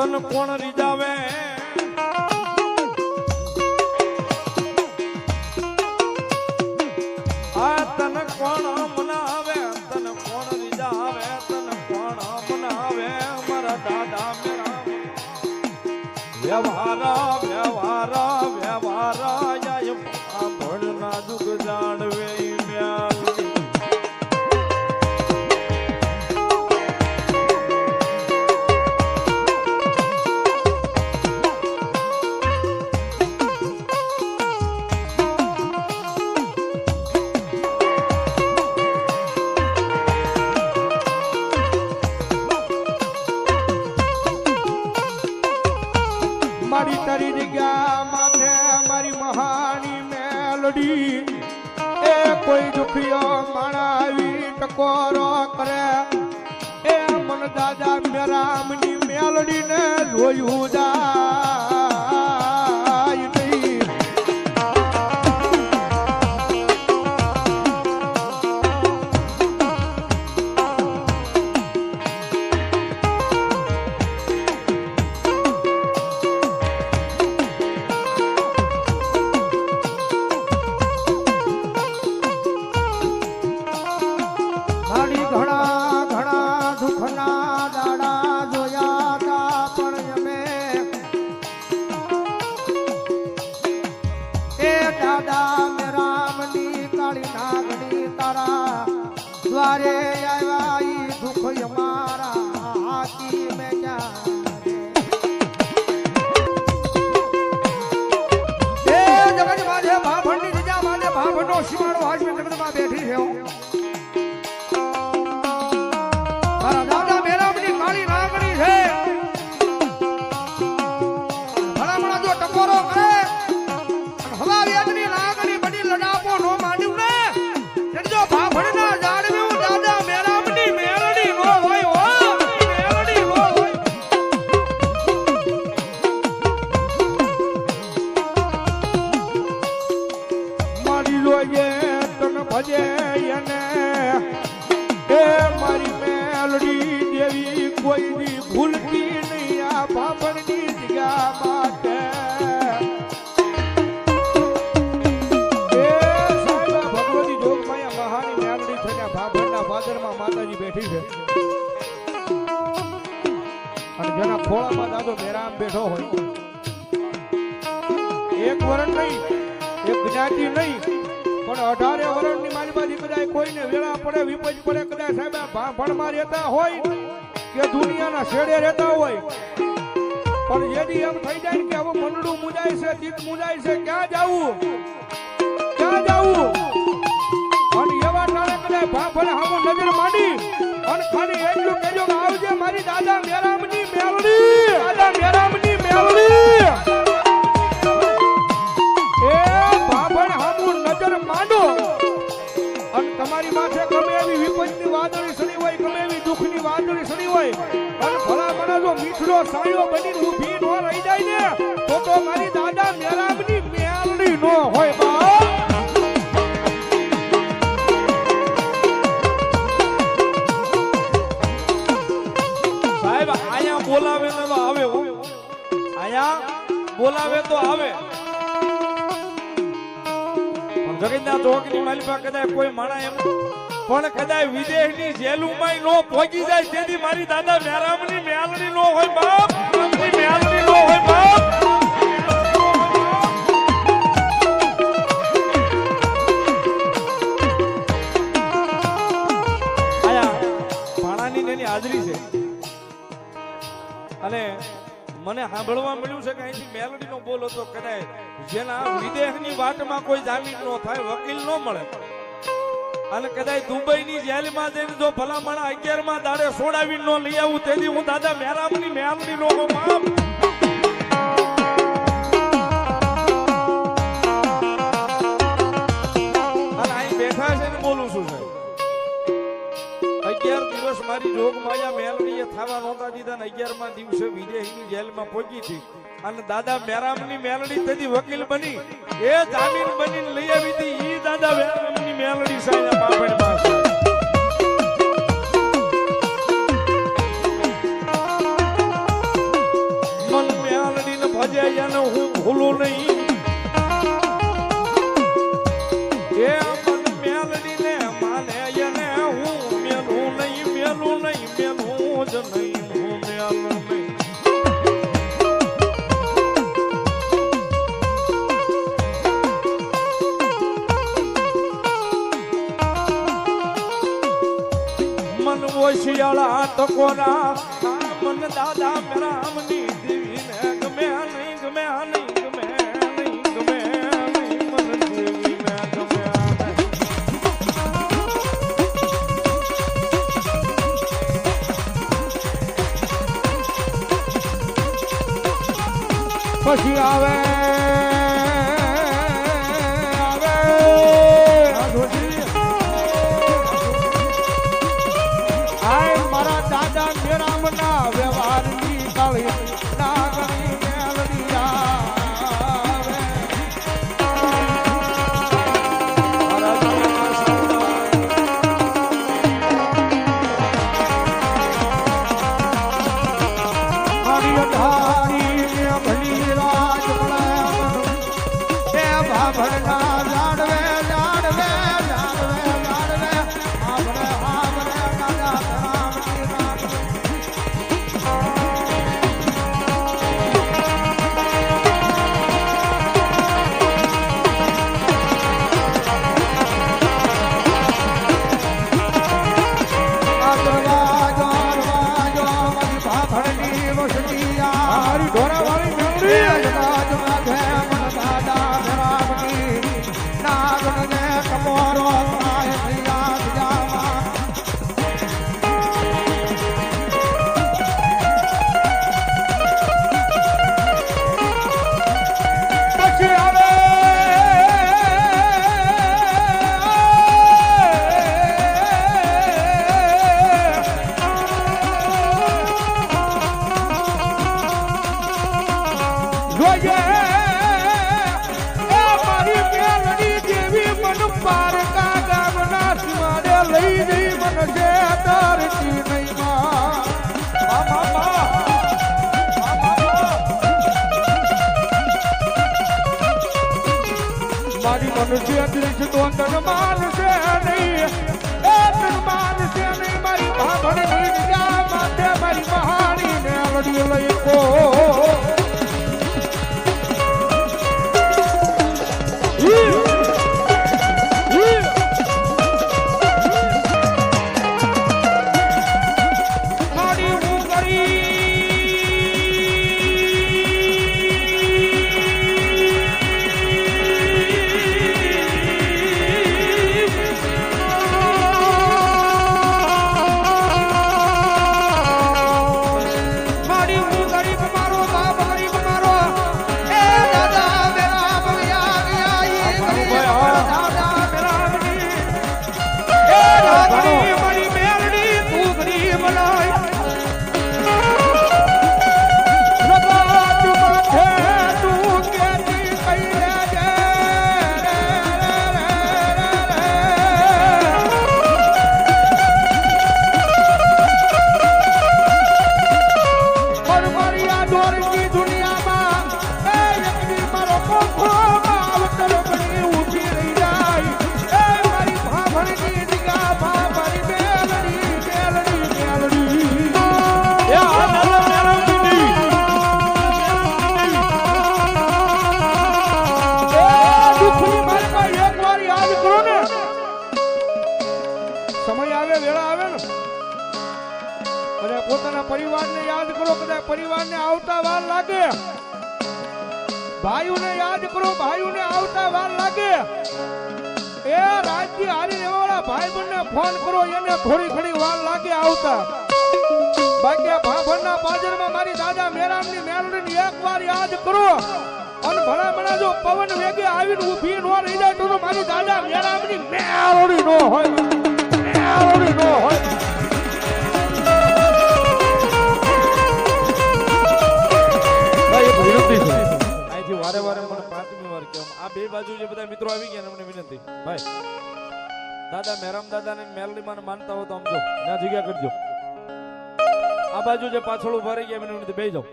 તન કોણ રીજાવે આ તન કોણ મનાવે તન કોણ રીજાવે તન કોણ મનાવે મારા દાદા મેરા વ્યવહારા વ્યવહારા વ્યવહારા જાય ભણના દુઃખ જાણવે મ્યાલ મારી તારી જગ્યા માથે મારી મહાની મેલડી એ કોઈ દુખિયો માણા આવી ટકોરો કરે એ મન દાદા મેરામની મેલડી ને જોયું જાય નહીં દ્વારે આવ્યા ઈ દુઃખ અમારા હાથી મે એ જગત માથે ભાભણની જગ્યા માથે ભાભણનો શિવાળો હાજમે જગતમાં બેઠી છે મારા દાદા મેરામની કાળી નાગણી છે ભલામણા જો ટકોરો કરે હવા વેદની નાગણી બડી લડાપો નો માંડ્યું ને જો ભાભણના જાડવે દાદા મેરામની મેલડી નો હોય હો મેલડી નો હોય મારી જોઈએ તન ભજે એને એ મારી મેલડી દેવી કોઈની ભૂલતી નહીં આ ભાભણની જગ્યા માટે માતાજી બેઠી છે અને જેના ખોળામાં દાદો મેરામ બેઠો હોય એક વરણ નહીં એક જ્ઞાતિ નહીં પણ 18 વરણની માલબાજી કદાચ કોઈને વેળા પડે વિપજ પડે કદાચ સાહેબ ભાણમાં રહેતા હોય કે દુનિયાના છેડે રહેતા હોય પણ જેથી એમ થઈ જાય કે હવે મંડળું મુજાય છે ચિત્ત મુજાય છે ક્યાં જાવું અને એવા ટાણે કદાચ ભાભણે હામું નજર માંડી અને ખાલી એટલું કહેજો કે આવજે મારી દાદા મેરામની મેલડી દાદા મેરામની મેલડી એ ભાભણે હામું નજર માંડો અને તમારી માથે ગમે એવી વિપત્તિની વાદળી સડી હોય ગમે એવી દુઃખની વાદળી સડી હોય અને ભલા મને જો મીઠડો સાયો બની ઊભી નો રહી જાય ને તો મારી દાદા મેરામની મેલડી નો હોય બા બોલાવે ને તો આવે આયા બોલાવે તો આવે પણ જગતના ચોકની માલિકા કદાચ કોઈ માણા એમ પણ કદાચ વિદેશની જેલુમાં નો પહોંચી જાય તેથી મારી દાદા મેરામની મેલડી નો હોય બાપ મેલડી નો હોય બાપ આયા માણાની એની હાજરી છે અને મને સાંભળવા મળ્યું છે કે અહીંથી મેલડીનો બોલ હતો કદાચ જેના વિદેશની વાટમાં કોઈ જામીન નો થાય વકીલ નો મળે અને કદાચ દુબઈની જેલમાં જઈને જો ભલામણ 11માં દાડે છોડાવી નો લઈ આવું તેથી હું દાદા મેરામની મેલડી નો માપ અને અહીં બેઠા છે ને બોલું છું સાહેબ 11 દિવસ મારી જોગ માયા મેલડીએ થવા નહોતા દીધા ને 11મા દિવસે વિદેશની જેલમાં પહોંચી હતી અને દાદા મેરામની મેલડી તેથી વકીલ બની એ જામીન બનીને લઈ આવી હતી ઈ દાદા મેરામની મેલડી સાહેબ બાપણ પાસે શિયાળા ટકોરા આ મન દાદા મેરામની દેવીને ગમે નહીં ગમે નહીં ગમે નહીં ગમે નહીં મન દેવીને ગમે પછી આવે મારા દાદા મેરામના વ્યવહારની કાળી નાગણી મેલડી આવે મારી અઢારી ને ભલી રાજ મળે એ ભાભરના જાડવે જાડવે જાડવે જાડવે આભરે આભરે દાદા મારી મનુષ્ય દૃશ્ય તો તન માનશે નહીં એ તન માનશે નહીં મારી ભાભણની નિગા માથે મારી મહાણી ને લડી લઈ કો પરિવારને યાદ કરો કદાચ પરિવારને આવતા વાર લાગે ભાઈઓને યાદ કરો ભાઈઓને આવતા વાર લાગે એ રાજ્ય હારી રહેવાળા ભાઈબંધને ફોન કરો એને થોડી ઘણી વાર લાગે આવતા બાકી ભાભરના પાદરમાં મારી દાદા મેરામની મેલડીને એકવાર યાદ કરો અને ભલા ભલા જો પવન વેગે આવીને ઊભી ન રહી જાય તો મારી દાદા મેરામની મેલડી ન હોય મેલડી ન હોય અહીંથી વારે વારે મને પાંચમી વાર કેમ આ બે બાજુ જે બધા મિત્રો આવી ગયા મને વિનંતી ભાઈ દાદા મેરામ દાદા ને મેલડીમાં માનતા હો તો સમજો ના જગ્યા કરજો આ બાજુ જે પાછળ ઉભા રહી ગયા મને વિનંતી બેસી જાઓ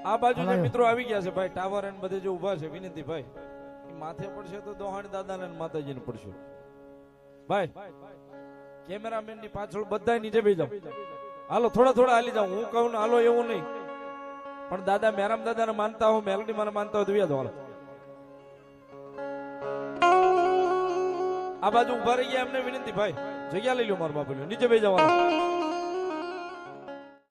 આ બાજુ જે મિત્રો આવી ગયા છે ભાઈ ટાવર અને બધે જે ઉભા છે વિનંતી ભાઈ માથે પડશે તો દોહાણી દાદા ને માતાજીને પડશે ભાઈ કેમેરામેન ની પાછળ બધા નીચે બેસી જાઓ હાલો થોડા થોડા હાલી જાઓ હું કહું ને હાલો એવું નહીં પણ દાદા મેરામ દાદાને માનતા હો મેલડી મને માનતા હો તો વ્યા દો આ બાજુ ઉભા રહી ગયા એમને વિનંતી ભાઈ જગ્યા લઈ લો મારા બાપુ નીચે બેસી જવાના